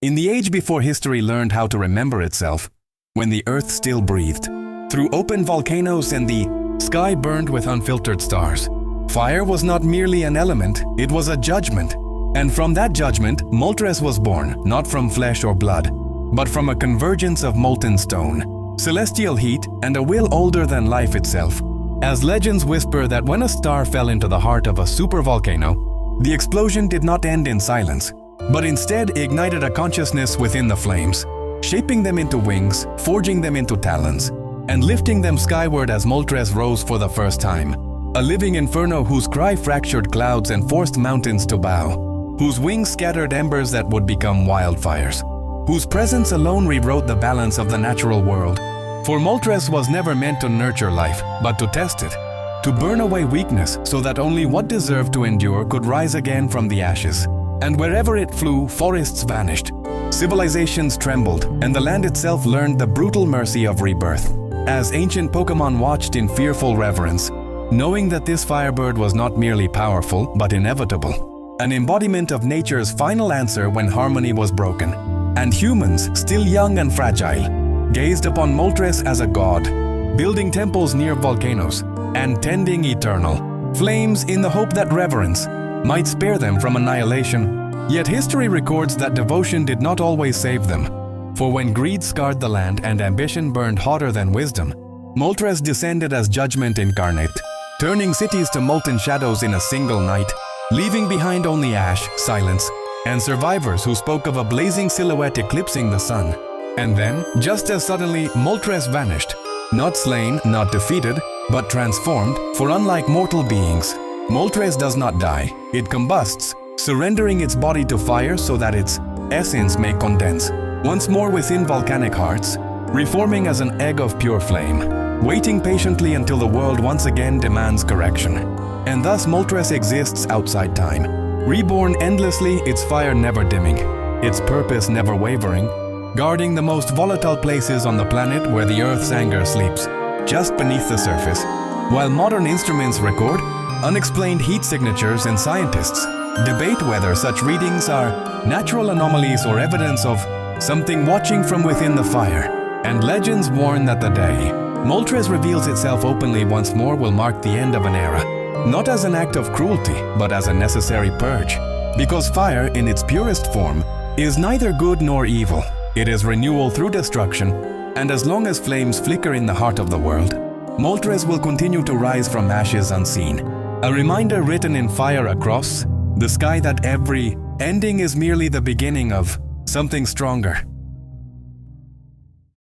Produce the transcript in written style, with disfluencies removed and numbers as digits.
In the age before history learned how to remember itself, when the earth still breathed, through open volcanoes and the sky burned with unfiltered stars, fire was not merely an element, it was a judgment. And from that judgment, Moltres was born, not from flesh or blood, but from a convergence of molten stone, celestial heat, and a will older than life itself. As legends whisper that when a star fell into the heart of a supervolcano, the explosion did not end in silence, but instead ignited a consciousness within the flames, shaping them into wings, forging them into talons, and lifting them skyward as Moltres rose for the first time. A living inferno whose cry fractured clouds and forced mountains to bow, whose wings scattered embers that would become wildfires, whose presence alone rewrote the balance of the natural world. For Moltres was never meant to nurture life, but to test it, to burn away weakness so that only what deserved to endure could rise again from the ashes. And wherever it flew, forests vanished, civilizations trembled, and the land itself learned the brutal mercy of rebirth. As ancient Pokémon watched in fearful reverence, knowing that this Firebird was not merely powerful, but inevitable, an embodiment of nature's final answer when harmony was broken. And humans, still young and fragile, gazed upon Moltres as a god, building temples near volcanoes, and tending eternal flames in the hope that reverence might spare them from annihilation. Yet history records that devotion did not always save them. For when greed scarred the land and ambition burned hotter than wisdom, Moltres descended as judgment incarnate, turning cities to molten shadows in a single night, leaving behind only ash, silence, and survivors who spoke of a blazing silhouette eclipsing the sun. And then, just as suddenly, Moltres vanished, not slain, not defeated, but transformed, for unlike mortal beings, Moltres does not die, it combusts, surrendering its body to fire so that its essence may condense, once more within volcanic hearts, reforming as an egg of pure flame, waiting patiently until the world once again demands correction. And thus Moltres exists outside time, reborn endlessly, its fire never dimming, its purpose never wavering, guarding the most volatile places on the planet where the Earth's anger sleeps, just beneath the surface. While modern instruments record unexplained heat signatures and scientists debate whether such readings are natural anomalies or evidence of something watching from within the fire, and legends warn that the day Moltres reveals itself openly once more will mark the end of an era, not as an act of cruelty, but as a necessary purge. Because fire, in its purest form, is neither good nor evil. It is renewal through destruction, and as long as flames flicker in the heart of the world, Moltres will continue to rise from ashes unseen. A reminder written in fire across the sky that every ending is merely the beginning of something stronger.